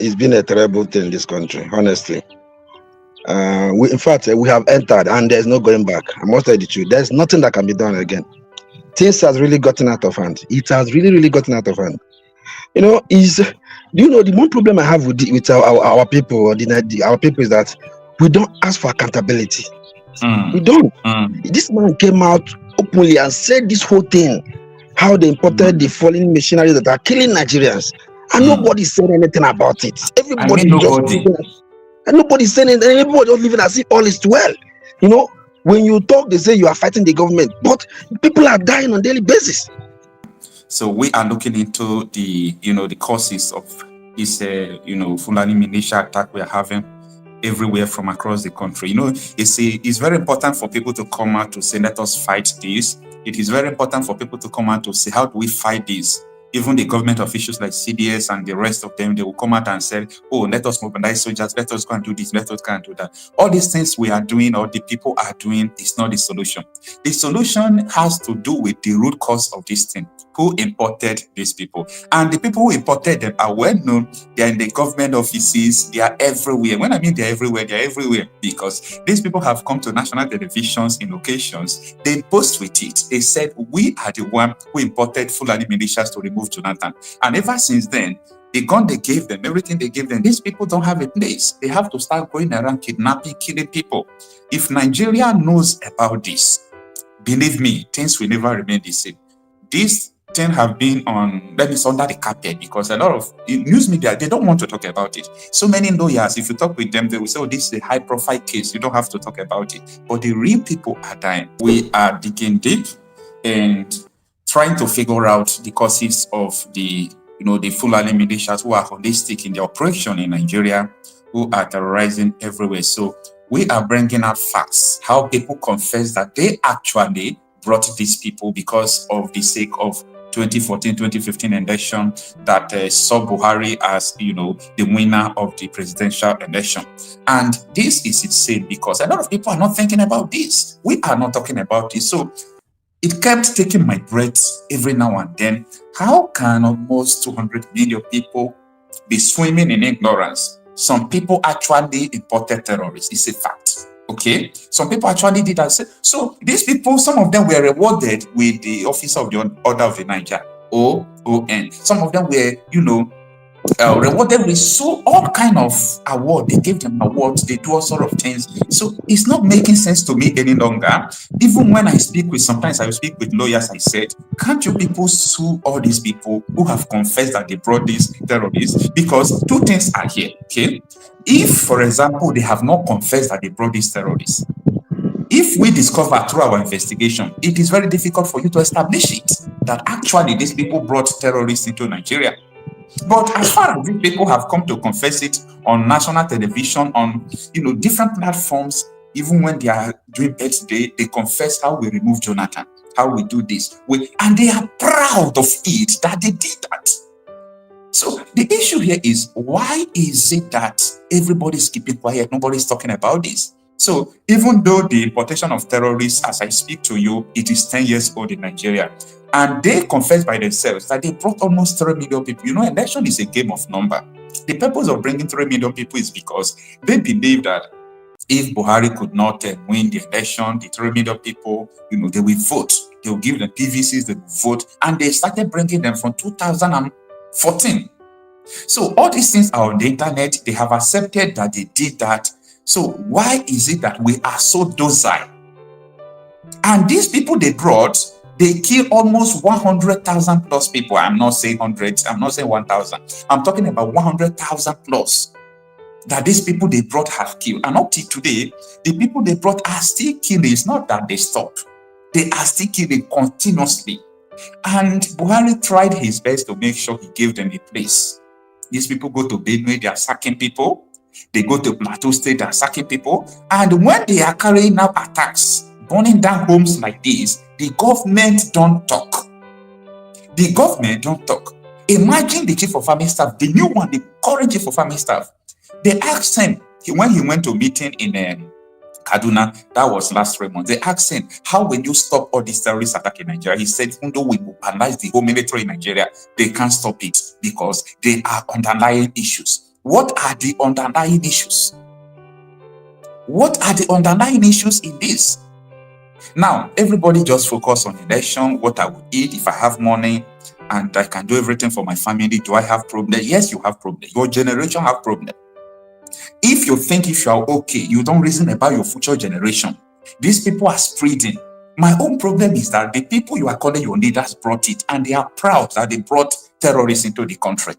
it's been a terrible thing in this country, honestly. In fact, we have entered and there's no going back. I must tell you the truth. There's nothing that can be done again. Things has really gotten out of hand. It has really, really gotten out of hand. You know, the one problem I have with our people, or our people, is that we don't ask for accountability. We don't. This man came out openly and said this whole thing, how they imported the falling machinery that are killing Nigerians, and nobody said anything about it. Everybody and nobody saying it, and everybody just living as if all is well. You know, when you talk, they say you are fighting the government, but people are dying on a daily basis. So we are looking into the causes of this Fulani militia attack we are having everywhere from across the country. It's very important for people to come out to say, let us fight this. It is very important for people to come out to say, how do we fight this? Even the government officials like CDS and the rest of them, they will come out and say, oh, let us mobilize soldiers, let us go and do this, let us go and do that. All these things we are doing, or the people are doing, is not the solution. The solution has to do with the root cause of this thing. Who imported these people? And the people who imported them are well known. They are in the government offices. They are everywhere. When I mean they're everywhere because these people have come to national televisions in occasions. They boast with it. They said, we are the one who imported Fulani militias to remove Jonathan. And ever since then, the gun they gave them, everything they gave them, these people don't have a place. They have to start going around kidnapping, killing people. If Nigeria knows about this, believe me, things will never remain the same. This thing have been under the carpet because a lot of news media, they don't want to talk about it. So many lawyers, if you talk with them, they will say, oh, this is a high profile case. You don't have to talk about it. But the real people are dying. We are digging deep and trying to figure out the causes of the Fulani militias who are holistic in the operation in Nigeria, who are terrorizing everywhere. So we are bringing out facts, how people confess that they actually brought these people because of the sake of 2014-2015 election that saw Buhari as, the winner of the presidential election. And this is insane because a lot of people are not thinking about this. We are not talking about this. So it kept taking my breath every now and then. How can almost 200 million people be swimming in ignorance? Some people actually imported terrorists. It's a fact. Okay, some people actually did that. So these people, some of them were rewarded with the Officer of the Order of the Niger, OON. Some of them were, rewarded with all kind of award. They gave them awards. They do all sort of things. So it's not making sense to me any longer. Even when sometimes I will speak with lawyers, I said, can't you people sue all these people who have confessed that they brought these terrorists? Because two things are here, okay? If, for example, they have not confessed that they brought these terrorists, if we discover through our investigation, it is very difficult for you to establish it, that actually these people brought terrorists into Nigeria. But as far as these people have come to confess it on national television, on different platforms, even when they are doing birthday, they confess how we remove Jonathan, how we do this. And they are proud of it, that they did that. So the issue here is, why is it that everybody's keeping quiet? Nobody's talking about this. So even though the importation of terrorists, as I speak to you, it is 10 years old in Nigeria, and they confess by themselves that they brought almost 3 million people. Election is a game of number. The purpose of bringing 3 million people is because they believe that if Buhari could not win the election, the 3 million people, they will vote. They will give them PVCs, they will vote. And they started bringing them from 2014. So all these things are on the internet. They have accepted that they did that. So why is it that we are so docile? And these people they brought, they killed almost 100,000 plus people. I'm not saying hundreds. I'm not saying 1,000. I'm talking about 100,000 plus that these people they brought have killed. And up to today, the people they brought are still killing. It's not that they stopped. They are still killing continuously. And Buhari tried his best to make sure he gave them a place. These people go to Benue, they are sacking people. They go to Plateau State, they are sacking people. And when they are carrying out attacks, burning down homes like this, the government don't talk. The government don't talk. Imagine the chief of army staff, the new one, the current chief of army staff. They asked him, when he went to a meeting in Kaduna, that was last 3 months, they asked him, how will you stop all these terrorist attacks in Nigeria? He said, even though we mobilize the whole military in Nigeria, they can't stop it because they are underlying issues. What are the underlying issues? What are the underlying issues in this? Now, everybody just focus on election, what I will eat, if I have money, and I can do everything for my family. Do I have problem? Yes, you have problem. Your generation have problem. If you think if you are okay, you don't reason about your future generation. These people are spreading. My own problem is that the people you are calling your leaders brought it, and they are proud that they brought terrorists into the country.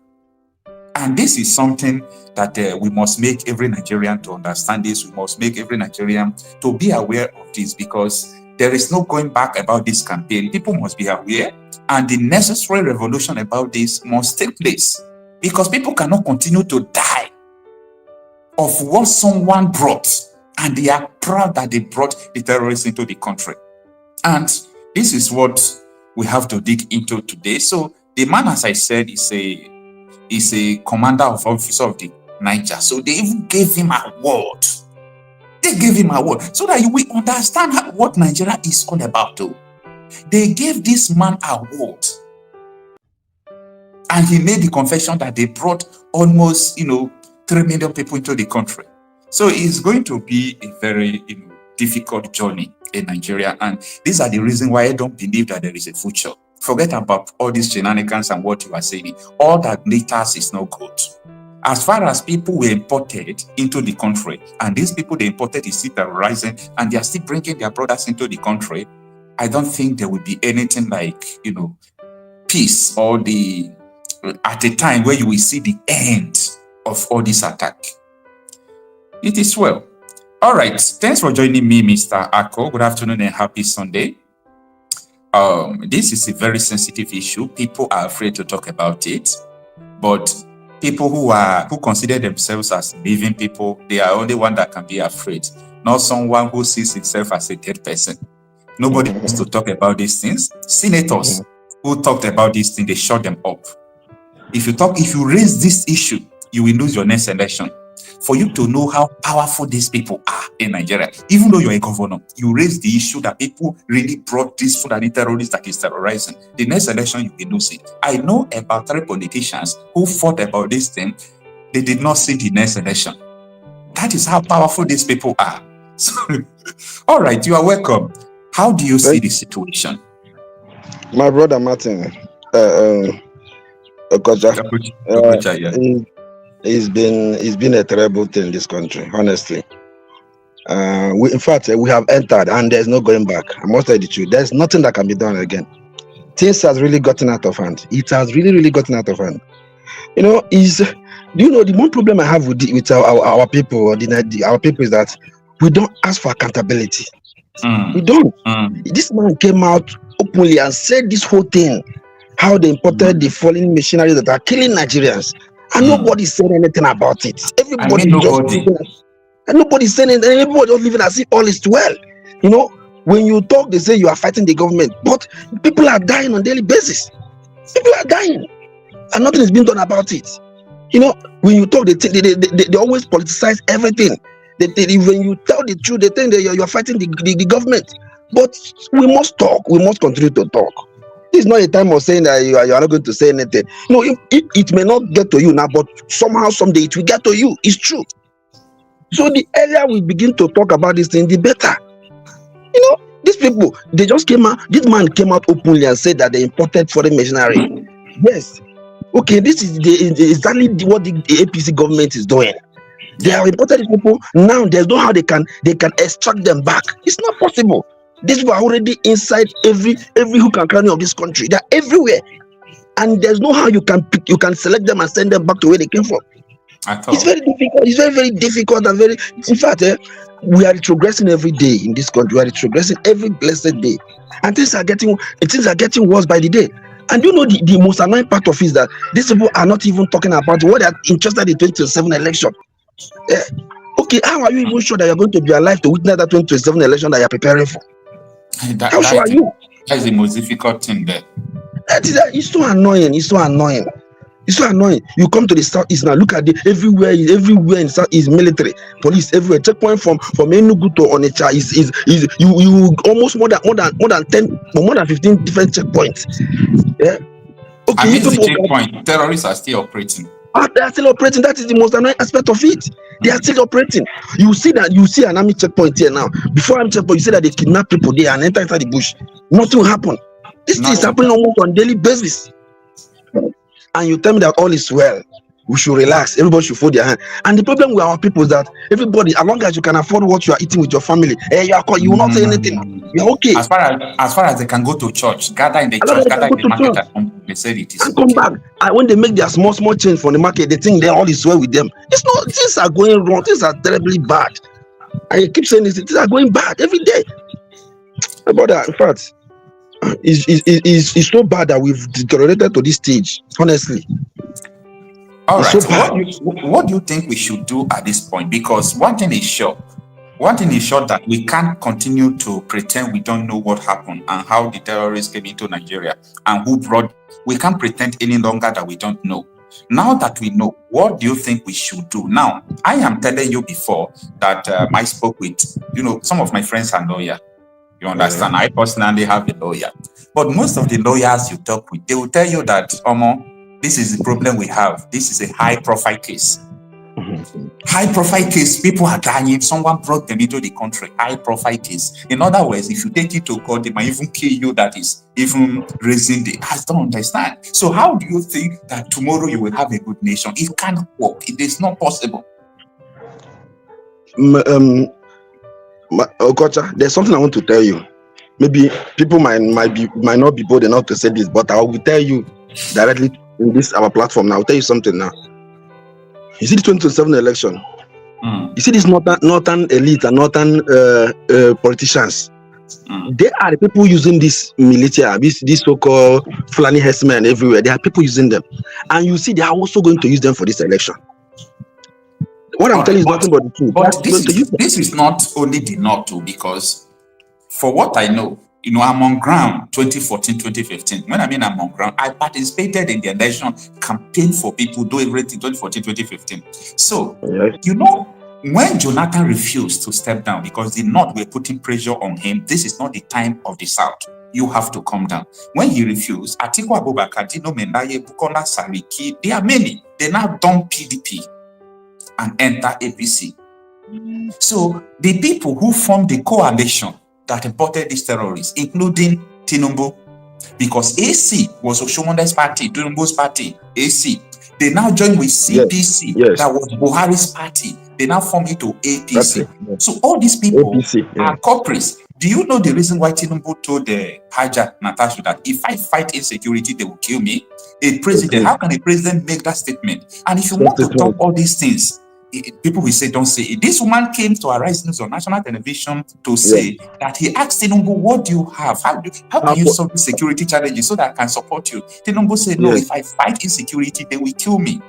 And this is something that we must make every Nigerian to understand this. We must make every Nigerian to be aware of this, because there is no going back about this campaign. People must be aware, and the necessary revolution about this must take place, because people cannot continue to die of what someone brought, and they are proud that they brought the terrorists into the country. And this is what we have to dig into today. So the man, as I said, is a commander of officer of the Niger. So they even gave him an award. They gave him an award so that we understand what Nigeria is all about. Though. They gave this man an award, and he made the confession that they brought almost 3 million people into the country. So it's going to be a very difficult journey in Nigeria, and these are the reasons why I don't believe that there is a future. Forget about all these shenanigans and what you are saying. All that glitters is no good. As far as people were imported into the country, and these people they imported is still terrorizing, and they are still bringing their brothers into the country, I don't think there will be anything like, peace or at a time where you will see the end of all this attack. It is well. All right. Thanks for joining me, Mr. Ako. Good afternoon and happy Sunday. This is a very sensitive issue. People are afraid to talk about it, but people who consider themselves as living people, they are only one that can be afraid, not someone who sees himself as a dead person. Nobody wants to talk about these things. Senators who talked about these things, they shut them up. If you raise this issue, you will lose your next election. For you to know how powerful these people are in Nigeria, even though you're a governor, you raise the issue that people really brought this Fulani terrorist that is terrorizing. The next election, you will lose it. I know about 3 politicians who fought about this thing. They did not see the next election. That is how powerful these people are. So, all right, you are welcome. How do you see the situation? My brother Martin, Okocha, yeah. It's been a terrible thing in this country, honestly. In fact, we have entered, and there's no going back. I must tell you the truth. There's nothing that can be done again. Things has really gotten out of hand. It has really, really gotten out of hand. The one problem I have with our people, our people, is that we don't ask for accountability. We don't. This man came out openly and said this whole thing, how they imported the fallen machinery that are killing Nigerians. And nobody said anything about it. Nobody's saying anything. Everybody just living as if all is well. When you talk, they say you are fighting the government, but people are dying on a daily basis. People are dying, and nothing is being done about it. When you talk, they always politicize everything. When you tell the truth, they think that you are fighting the government. But we must talk. We must continue to talk. This is not a time of saying that you are not going to say anything. It may not get to you now, but somehow, someday, it will get to you. It's true. So the earlier we begin to talk about this thing, the better. These people, they just came out. This man came out openly and said that they imported foreign machinery. Yes. Okay, this is exactly what the APC government is doing. They have imported these people. Now there's no how they can extract them back. It's not possible. These people are already inside every hook and cranny of this country. They're everywhere, and there's no how you can select them and send them back to where they came from. It's very difficult. It's very, very difficult and very. In fact, we are retrogressing every day in this country. We are retrogressing every blessed day, and things are getting worse by the day. And the most annoying part of it is that these people are not even talking about what they are interested in 2027 election. Okay, how are you even sure that you're going to be alive to witness that 2027 election that you're preparing for? How sure are you? That's the most difficult thing there. It's so annoying. It's so annoying. You come to the southeast now. Look at everywhere in south is military, police everywhere. Checkpoint from Enugu to Onitsha is you almost more than 15 different checkpoints. Yeah. Okay. And this is the checkpoint. Terrorists are still operating. They are still operating. That is the most annoying aspect of it. They are still operating. You see an army checkpoint here now. Before army checkpoint, you see that they kidnap people there and enter inside the bush. Nothing will happen. This thing is happening almost on a daily basis. And you tell me that all is well. We should relax. Everybody should fold their hand. And the problem with our people is that everybody, as long as you can afford what you are eating with your family, you will not say anything. You're okay. As far as they can go to church, gather in the church, gather in the market, and they said it is and come back. And when they make their small change from the market, they think all is well with them. It's not. Things are going wrong. Things are terribly bad. I keep saying this. Things are going bad every day. About that, in fact, it's so bad that we've deteriorated to this stage. Honestly. All right. So what do you think we should do at this point? Because one thing is sure that we can't continue to pretend we don't know what happened and how the terrorists came into Nigeria and who brought. We can't pretend any longer that we don't know. Now that we know, what do you think we should do? Now, I am telling you before that I spoke with, some of my friends are lawyers. You understand? I personally have a lawyer. But most of the lawyers you talk with, they will tell you that, this is the problem we have. This is a high-profile case. High-profile case, people are dying. Someone brought them into the country. High-profile case. In other words, if you take it to court, they might even kill you. That is even raising the... I don't understand. So how do you think that tomorrow you will have a good nation? It can't work. It is not possible. Okocha, there's something I want to tell you. Maybe people might not be bold enough to say this, but I will tell you directly in this our platform now. I'll tell you something now. You see the 2027 election. You see these northern elite and northern politicians. They are the people using this militia, this so-called Fulani herdsmen everywhere. There are people using them, and you see they are also going to use them for this election. What I'm telling you is nothing but the truth. But this is not only the north too, because for what I know, I'm on ground 2014, 2015. When I mean I'm on ground, I participated in the election campaign for people, do everything 2014, 2015. So, when Jonathan refused to step down because the North were putting pressure on him, this is not the time of the South. You have to come down. When he refused, Atiku Abubakar, Dino Mendaye, Bukola Sariki, there are many. They now dump PDP and enter APC. So, the people who formed the coalition that imported these terrorists, including Tinubu, because AC was Oshomonde's party, Tinubu's party, AC. They now joined with CPC, that was Buhari's party. They now form it to APC. So all these people are culprits. Do you know the reason why Tinubu told Haja Natasha that if I fight insecurity, they will kill me? A president, how can a president make that statement? And if you want to talk all these things, people will say, don't say it. This woman came to Arise News on national television to say that he asked Tinubu, what do you have? How can you solve the security challenges so that I can support you? Tinubu said, no, if I fight insecurity, they will kill me.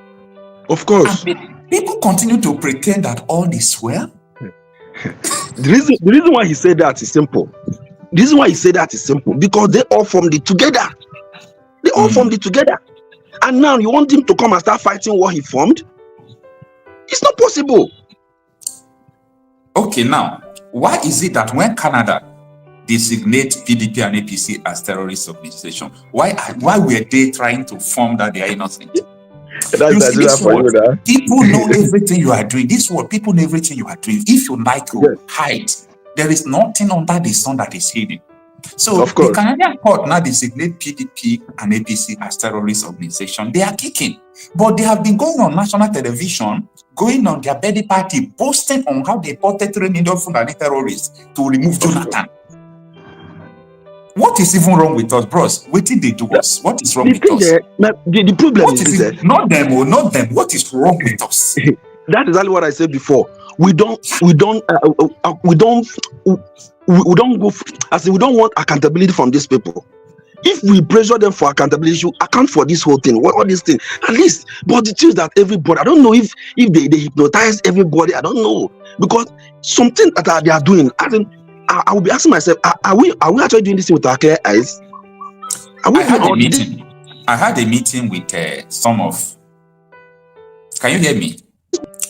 Of course. And people continue to pretend that all is well. The reason why he said that is simple. The reason why he said that is simple. Because they all formed it together. They all formed it together. And now you want him to come and start fighting what he formed? It's not possible. Okay, now, why is it that when Canada designate PDP and APC as terrorist organization, why were they trying to form that they are innocent? People know everything you are doing. This world, people know everything you are doing. If you like to hide, there is nothing under the sun that is hidden. So the Canadian court now designate PDP and APC as terrorist organization. They are kicking. But they have been going on national television, going on their birthday party, boasting on how they ported 3 million Fulani terrorists to remove Jonathan. What is even wrong with us, bros? What did they do us? What is wrong with us? The problem is not them. What is wrong with us? That is exactly what I said before. We don't want accountability from these people. If we pressure them for accountability, you account for this whole thing, all these things, at least. But the truth is that everybody, I don't know if they hypnotize everybody, I don't know, because something that they are doing. I will be asking myself, are we actually doing this with our clear eyes? I had a meeting with some of. Can you hear me?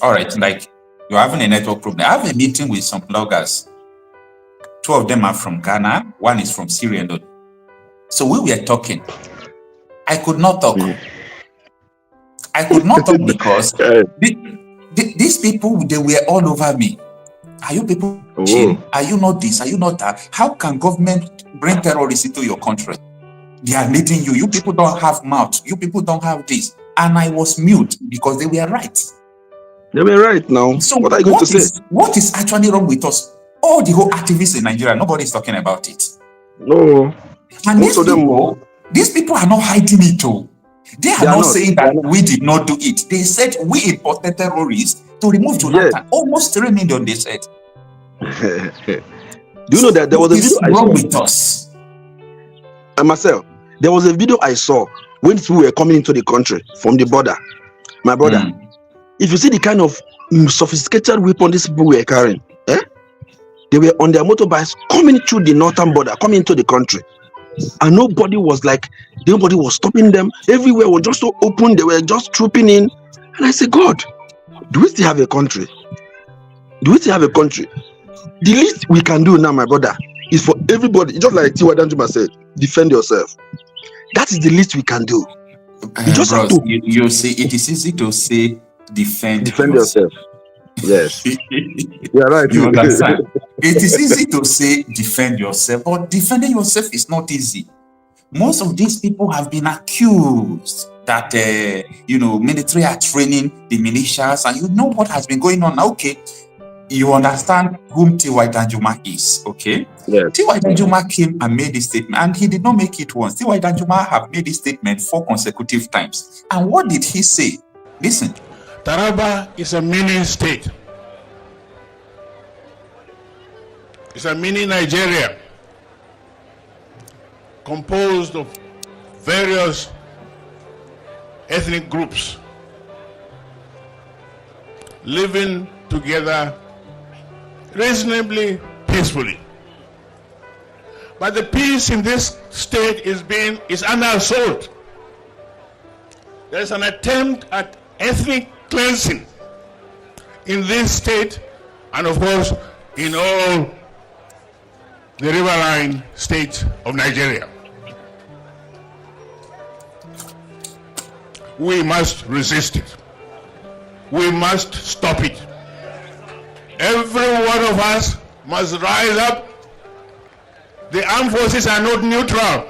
All right, like you're having a network problem. I have a meeting with some bloggers. 2 of them are from Ghana. 1 is from Syria. So we were talking. I could not talk. I could not talk because these people, they were all over me. Are you people chill? Are you not this? Are you not that? How can government bring terrorists into your country? They are leading you. You people don't have mouth. You people don't have this. And I was mute because they were right. They were right now. So what are you going to say? What is actually wrong with us? All the whole activists in Nigeria, nobody is talking about it. No. And these people are not hiding it too. They are not saying that we did not do it. They said we imported terrorists to remove Jonathan. Almost 3 million, they said. Do you know that there was a video I saw with us? Marcel, there was a video I saw when people were coming into the country from the border. My brother, if you see the kind of sophisticated weapon these people were carrying, they were on their motorbikes coming through the northern border, coming into the country. And nobody was stopping them. Everywhere was just so open, they were just trooping in. And I said, God, do we still have a country? Do we still have a country? The least we can do now, my brother, is for everybody, just like Tiwa Danjuma said, defend yourself. That is the least we can do. You just have to. You say it is easy to say defend yourself. Yes. You're right. You understand? It is easy to say defend yourself, but defending yourself is not easy. Most of these people have been accused that military are training the militias, and you know what has been going on. Okay, you understand whom T.Y. Danjuma is, okay? Yes. T.Y. Danjuma came and made this statement, and he did not make it once. T.Y. Danjuma have made this statement 4 consecutive times. And what did he say? Listen. Taraba is a mini state. It's a mini Nigeria composed of various ethnic groups living together reasonably peacefully. But the peace in this state is under assault. There's an attempt at ethnic cleansing in this state, and of course in all the riverine states of Nigeria. We must resist it. We must stop it. Every one of us must rise up. The armed forces are not neutral.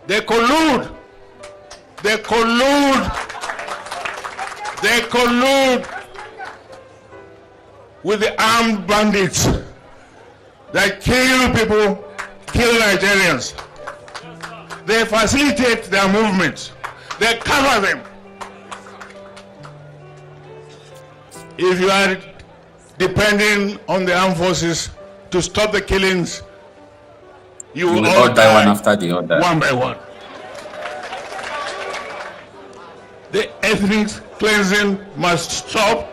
They collude. They collude with the armed bandits that kill people, kill Nigerians. They facilitate their movements. They cover them. If you are depending on the armed forces to stop the killings, you will all die one after the other. One by one. The ethnic cleansing must stop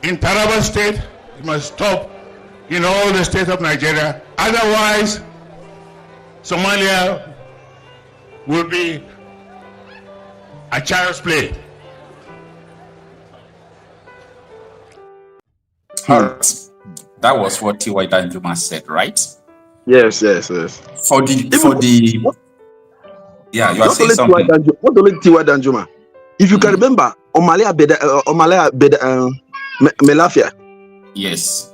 in Taraba State. It must stop in all the states of Nigeria. Otherwise, Somalia will be a child's play. That was what T.Y. Danjuma said, right? Yes. You are saying something. Not only T.Y. Danjuma. If you can remember, Omalia Melafia. Yes.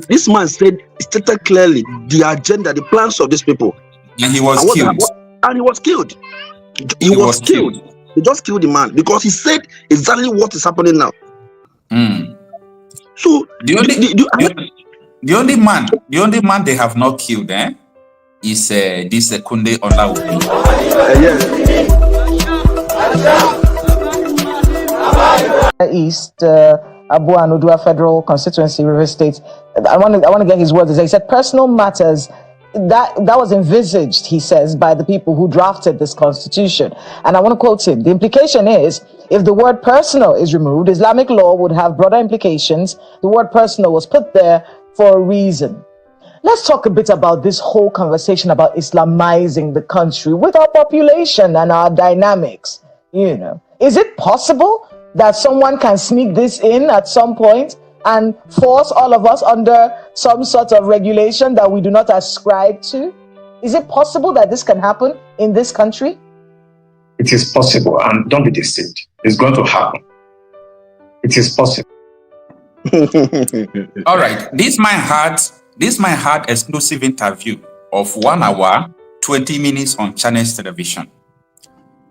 This man stated clearly the agenda, the plans of these people. And he was killed. And he was killed. He was killed. They just killed the man because he said exactly what is happening now. So the only man they have not killed, is this Kunde Olaobi. East Abu Anudua Federal Constituency, River State. I want to get his words. He said personal matters that was envisaged, he says, by the people who drafted this constitution. And I want to quote him. The implication is, if the word personal is removed, Islamic law would have broader implications. The word personal was put there for a reason. Let's talk a bit about this whole conversation about Islamizing the country with our population and our dynamics. Is it possible that someone can sneak this in at some point and force all of us under some sort of regulation that we do not ascribe to? Is it possible that this can happen in this country? It is possible, and don't be deceived. It's going to happen. It is possible. All right. This man had exclusive interview of 1 hour, 20 minutes on Channels Television.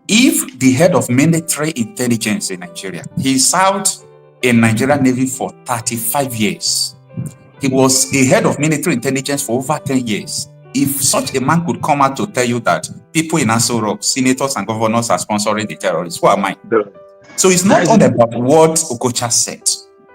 If the head of military intelligence in Nigeria, he served in Nigerian Navy for 35 years. He was a head of military intelligence for over 10 years. If such a man could come out to tell you that people in Aso Rock, senators and governors are sponsoring the terrorists, who am I? So it's not all about what Okocha said.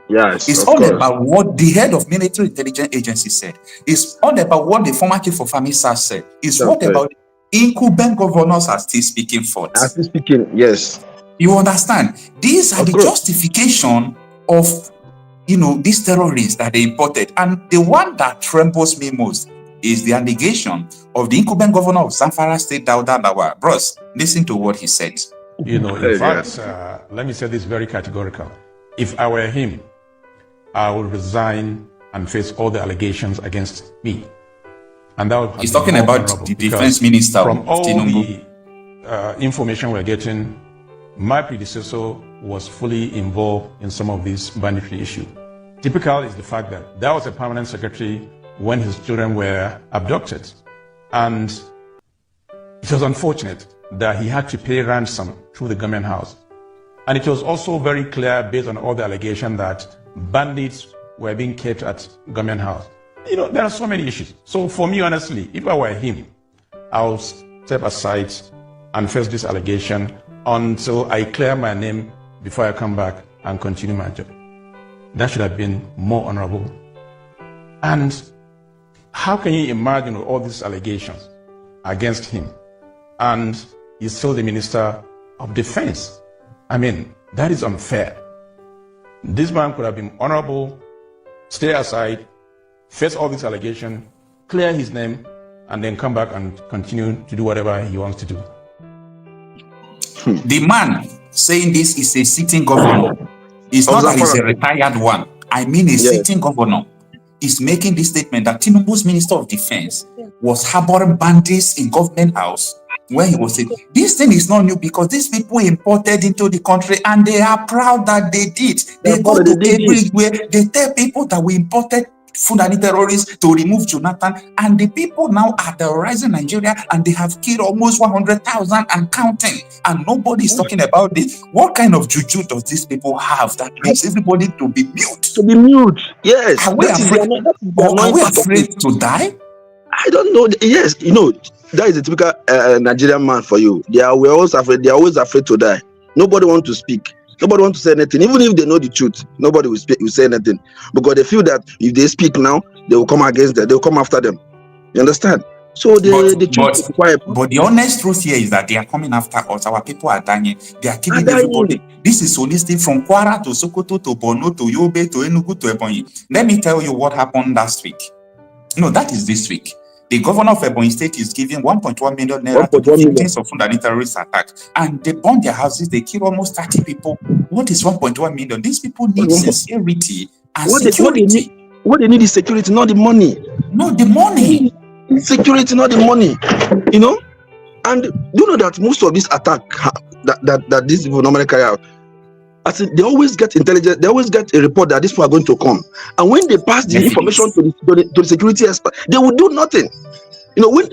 Yes, it's of all course. about what the head of military intelligence agency said. It's all about what the former chief of army staff said. It's what about incumbent governors are still speaking for. Are still speaking, yes. You understand? These are the justification of, these terrorists that they imported. And the one that trembles me most is the allegation of the incumbent governor of Zamfara State, Dauda Lawal. Bros, listen to what he said. In fact, let me say this very categorical. If I were him, I would resign and face all the allegations against me. And that would He's talking about the defense minister from all Tinubu. The information we're getting, my predecessor was fully involved in some of these banditry issues. Typical is the fact that was a permanent secretary when his children were abducted. And it was unfortunate that he had to pay ransom through the government house. And it was also very clear, based on all the allegations, that bandits were being kept at government house. There are so many issues. So for me, honestly, if I were him, I'll step aside and face this allegation until I clear my name before I come back and continue my job. That should have been more honorable. And how can you imagine all these allegations against him? And he's still the Minister of Defense. I mean, that is unfair. This man could have been honorable, stay aside, face all these allegations, clear his name, and then come back and continue to do whatever he wants to do. The man saying this is a sitting governor. It's not that he's a retired one. I mean a sitting governor is making this statement that Tinubu's Minister of Defense was harboring bandits in government house, where he was saying, this thing is not new because these people imported into the country and they are proud that they did. They go to everywhere. They tell people that we imported Fulani terrorists to remove Jonathan, and the people now are terrorizing Nigeria and they have killed almost 100,000 and counting, and nobody is talking about this. What kind of juju does these people have that makes everybody to be mute? To be mute, yes. Are we afraid to die? I don't know. Yes, that is a typical Nigerian man for you. We're always afraid. They're always afraid to die. Nobody wants to speak. Nobody wants to say anything. Even if they know the truth, nobody will say anything, because they feel that if they speak now, they will come against them. They will come after them. You understand? So the truth is quiet. But the honest truth here is that they are coming after us. Our people are dying. They are killing everybody. This is holistic from Kwara to Sokoto to Borno to Yobe to Enugu to Ebonyi. Let me tell you what happened last week. That is this week. The governor of Ebonyi State is giving 1.1 million naira to the victims of Fulani terrorist attack. And they burn their houses, they kill almost 30 people. What is 1.1 million? These people need sincerity and security. What they need is security, not the money. Not the money. Security, not the money. And you know that most of these attacks that these people normally carry out, they always get intelligence. They always get a report that these people are going to come, and when they pass the information to the security expert, they will do nothing. When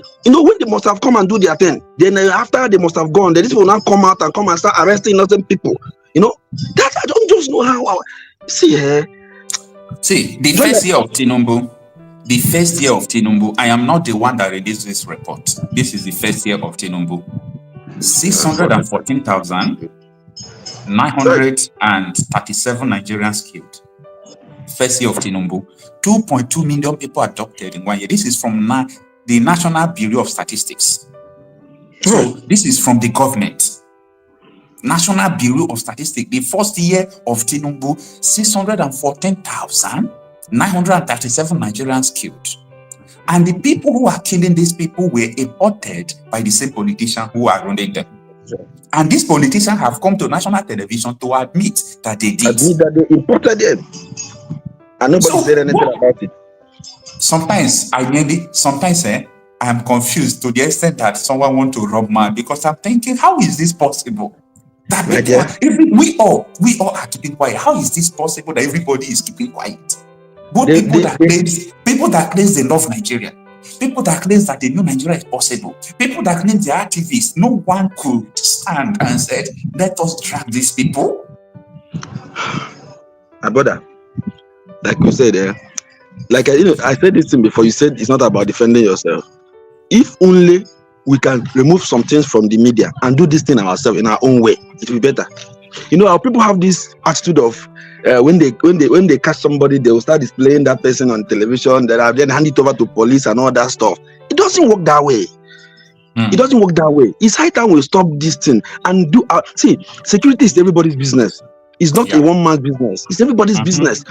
they must have come and do their thing, then after they must have gone, then this will now come out and come and start arresting innocent people. That I don't just know how. See, the first year of Tinubu. The first year of Tinubu, I am not the one that released this report. This is the first year of Tinubu. 614,937 Nigerians killed. First year of Tinubu. 2.2 million people adopted in 1 year. This is from the National Bureau of Statistics. So this is from the government. National Bureau of Statistics. The first year of Tinubu, 614,937 Nigerians killed. And the people who are killing these people were imported by the same politicians who are running them. And these politicians have come to national television to admit that they did. Admit that they imported them. And nobody said anything about it. Sometimes I'm confused to the extent that someone want to rob man, because I'm thinking, how is this possible? That we all are keeping quiet. How is this possible that everybody is keeping quiet? Both people that claims they love Nigeria, people that claims that they know Nigeria is possible, people that claim they're activists. No one could stand and said, let us drag these people. My brother, like you said, like I said this thing before. You said it's not about defending yourself. If only we can remove some things from the media and do this thing ourselves in our own way, it will be better. Our people have this attitude of when they catch somebody, they will start displaying that person on television, then hand it over to police and all that stuff. It doesn't work that way. It doesn't work that way. It's high time we stop this thing and do see, security is everybody's business. It's not a one man's business. It's everybody's business.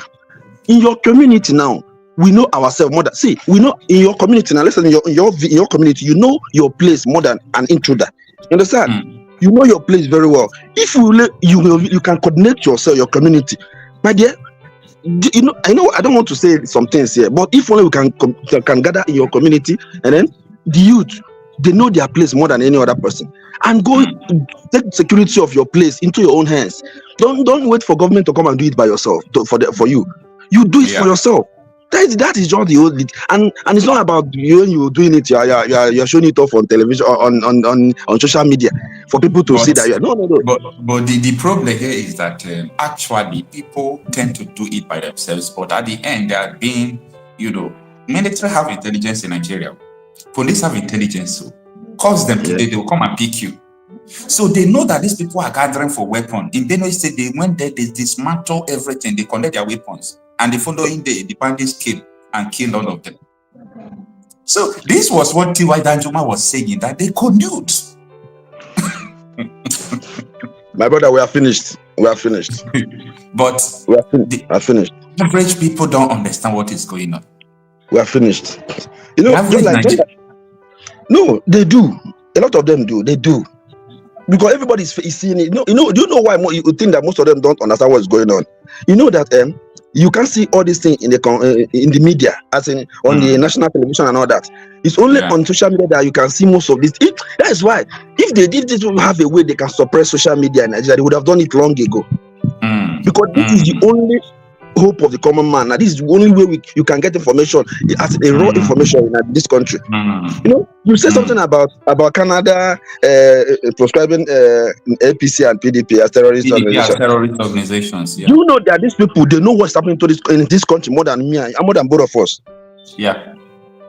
In your community now, we know ourselves more than we know in your community now. Listen, in your community, you know your place more than an intruder. You understand? You know your place very well. If you can coordinate yourself, your community, my dear. I know I don't want to say some things here, but if only we can gather in your community, and then the youth, they know their place more than any other person, and go take security of your place into your own hands. Don't wait for government to come and do it by yourself for you. You do it for yourself. That is just the only, and it's not about you when you're doing it. You're showing it off on television or on social media for people to see that you are no. But the problem here is that actually people tend to do it by themselves. But at the end, they are being, military have intelligence in Nigeria, police have intelligence. So cause them today, they will come and pick you. So they know that these people are gathering for weapons. In Benue State, they went there, they dismantle everything, they collect their weapons. And the following day, the bandits came and killed all of them. So this was what T.Y. Danjuma was saying, that they collude. My brother, we are finished. But we are finished. Average people don't understand what is going on. We are finished. No, they do. A lot of them do. They do. Because everybody is seeing it. Do you know why you think that most of them don't understand what's going on? You know that you can see all these things in the media, as in on the national television and all that. It's only on social media that you can see most of this. That is why, if they did have a way they can suppress social media in Nigeria, they would have done it long ago. Because this is the only hope of the common man. Now, this is the only way you can get information, as a raw information in this country. You say something about Canada proscribing APC and PDP as terrorist organizations. Do you know that these people, they know what's happening in this country more than me and more than both of us? Yeah.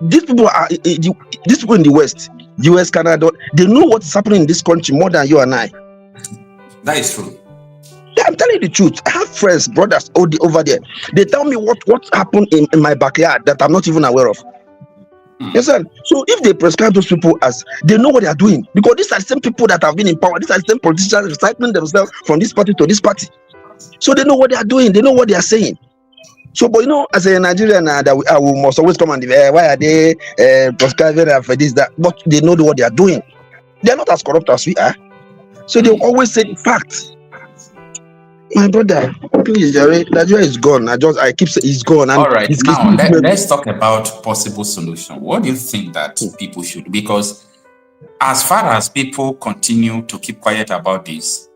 These people in the West, US, Canada, they know what's happening in this country more than you and I. That is true. I'm telling you the truth. I have friends, brothers over there. They tell me what happened in my backyard that I'm not even aware of. Yes, sir. So if they prescribe those people as they know what they are doing, because these are the same people that have been in power, these are the same politicians recycling themselves from this party to this party. So they know what they are doing, they know what they are saying. So, but as a Nigerian, that we must always come and why are they prescribing for this, that? But they know what they are doing. They are not as corrupt as we are. So they always say the facts. My brother, please, Nigeria is gone. I keep saying it's gone. And all right, now let's talk about possible solution. What do you think that people should? Because as far as people continue to keep quiet about this,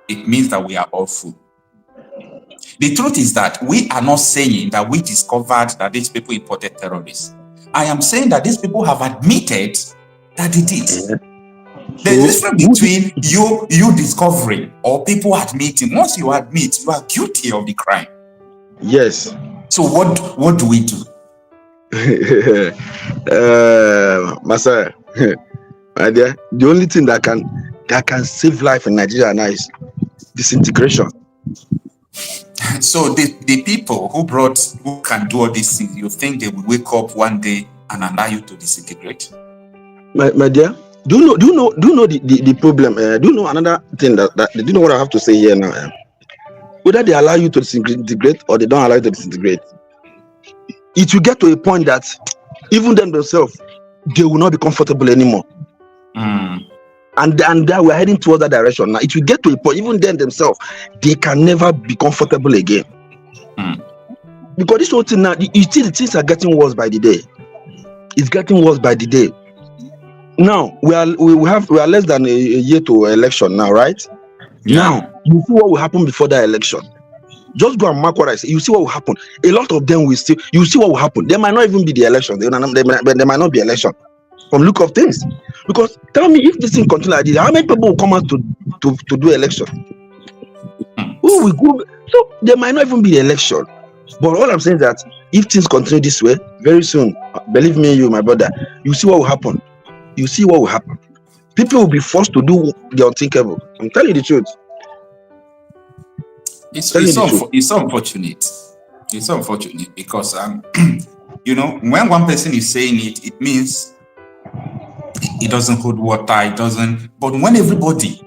it means that we are all fool. The truth is that we are not saying that we discovered that these people imported terrorists. I am saying that these people have admitted that they did. There's a difference between you discovering or people admitting. Once you admit, you are guilty of the crime. Yes. So what do we do? Marcel, my dear, the only thing that can save life in Nigeria now is disintegration. So the people who can do all these things, you think they will wake up one day and allow you to disintegrate? My dear, do you know the problem? Do you know another thing do you know what I have to say here now? Whether they allow you to disintegrate or they don't allow you to disintegrate, it will get to a point that even themselves, they will not be comfortable anymore. And that we're heading towards that direction now. It will get to a point, even themselves, they can never be comfortable again. Because this whole thing now, you see the things are getting worse by the day. It's getting worse by the day. Now we are less than a year to election now, right? Yeah. Now you see what will happen before that election. Just go and mark what I say. You see what will happen. A lot of them will still. You see what will happen. There might not even be the election. There might not be election. From look of things, because tell me, if this thing continue like this, how many people will come out to do election? Who will go? So there might not even be the election. But all I'm saying is that if things continue this way, very soon, believe me, you, my brother, you see what will happen. You see what will happen. People will be forced to do the unthinkable. I'm telling you the truth. It's unfortunate. It's unfortunate because you know, when one person is saying it, it means it doesn't hold water. It doesn't. But when everybody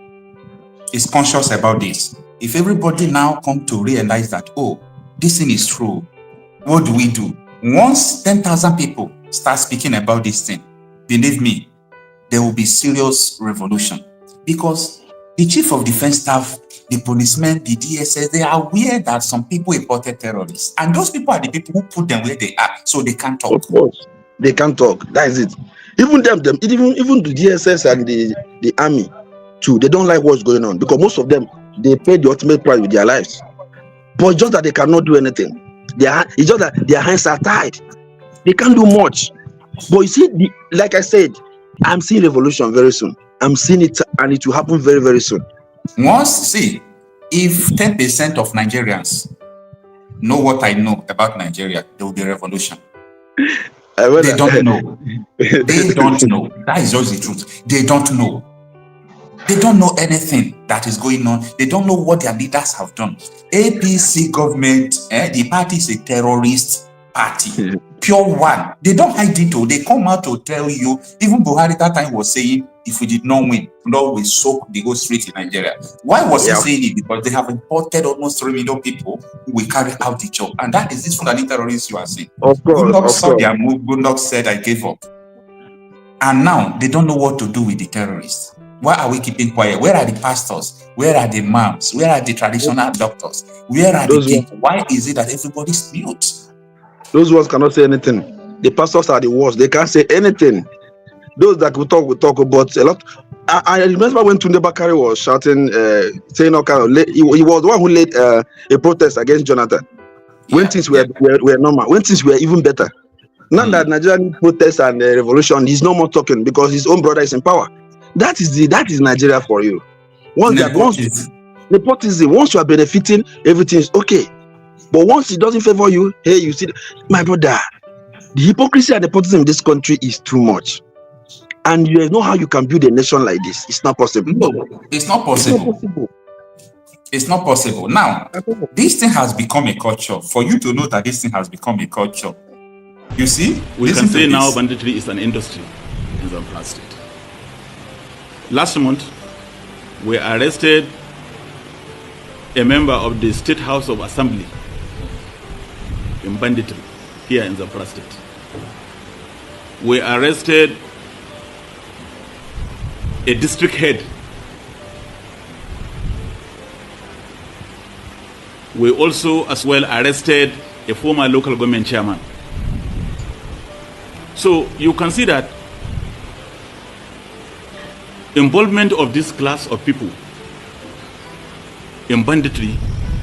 is conscious about this, if everybody now come to realize that, oh, this thing is true, what do we do? Once 10,000 people start speaking about this thing, believe me, there will be serious revolution, because the chief of defense staff, the policemen, the DSS, they are aware that some people imported terrorists, and those people are the people who put them where they are, so they can't talk. Of course, they can't talk. That is it. Even even the DSS and the army too, they don't like what's going on, because most of them, they pay the ultimate price with their lives. But just that they cannot do anything. It's just that their hands are tied. They can't do much. But you see, like I said, I'm seeing revolution very soon. I'm seeing it, and it will happen very, very soon. If 10% of Nigerians know what I know about Nigeria, there will be a revolution. They don't know. They don't know. That is just the truth. They don't know. They don't know anything that is going on. They don't know what their leaders have done. APC government, the party is a terrorist party. Pure one. They don't hide it. They come out to tell you. Even Buhari that time was saying, if we did not win, Lord will soak the whole street in Nigeria. Why was he saying it? Because they have imported almost 3 million people who will carry out the job. And that is this Fulani terrorists you are seeing. Of course. Goodluck saw their move. Goodluck said, I gave up. And now they don't know what to do with the terrorists. Why are we keeping quiet? Where are the pastors? Where are the imams? Where are the traditional doctors? Where are the people? Why is it that everybody's mute? Those ones cannot say anything. The pastors are the worst. They can't say anything. Those that will talk about a lot. I remember when Tunde Bakari was shouting, saying all kind of. He was the one who led a protest against Jonathan. When things were normal, when things were even better. Now that Nigerian protests and revolution, he's no more talking because his own brother is in power. That is Nigeria for you. Nepotism. Once you are benefiting, everything is okay. But once it doesn't favor you, hey, you see, my brother, the hypocrisy and nepotism in this country is too much. And you know how you can build a nation like this. It's not possible. No, it's not possible. It's not possible. Now, this thing has become a culture. For you to know that this thing has become a culture, you see, we can say now banditry is an industry in Zamfara State. Last month, we arrested a member of the State House of Assembly in banditry here in Zamfara State. We arrested a district head. We also as well arrested a former local government chairman. So you can see that involvement of this class of people in banditry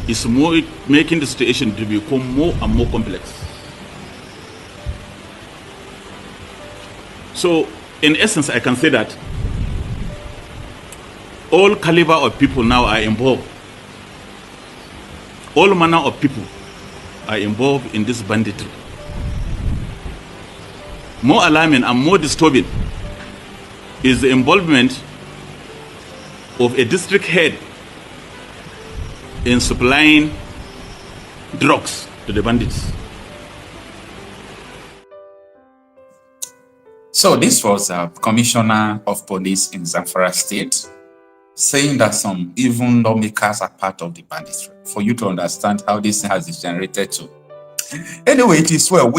is more making the situation to become more and more complex. So in essence, I can say that all caliber of people now are involved. All manner of people are involved in this banditry. More alarming and more disturbing is the involvement of a district head in supplying drugs to the bandits. So this was a commissioner of police in Zamfara State saying that some even lawmakers are part of the banditry, for you to understand how this has degenerated to. Anyway, it is well.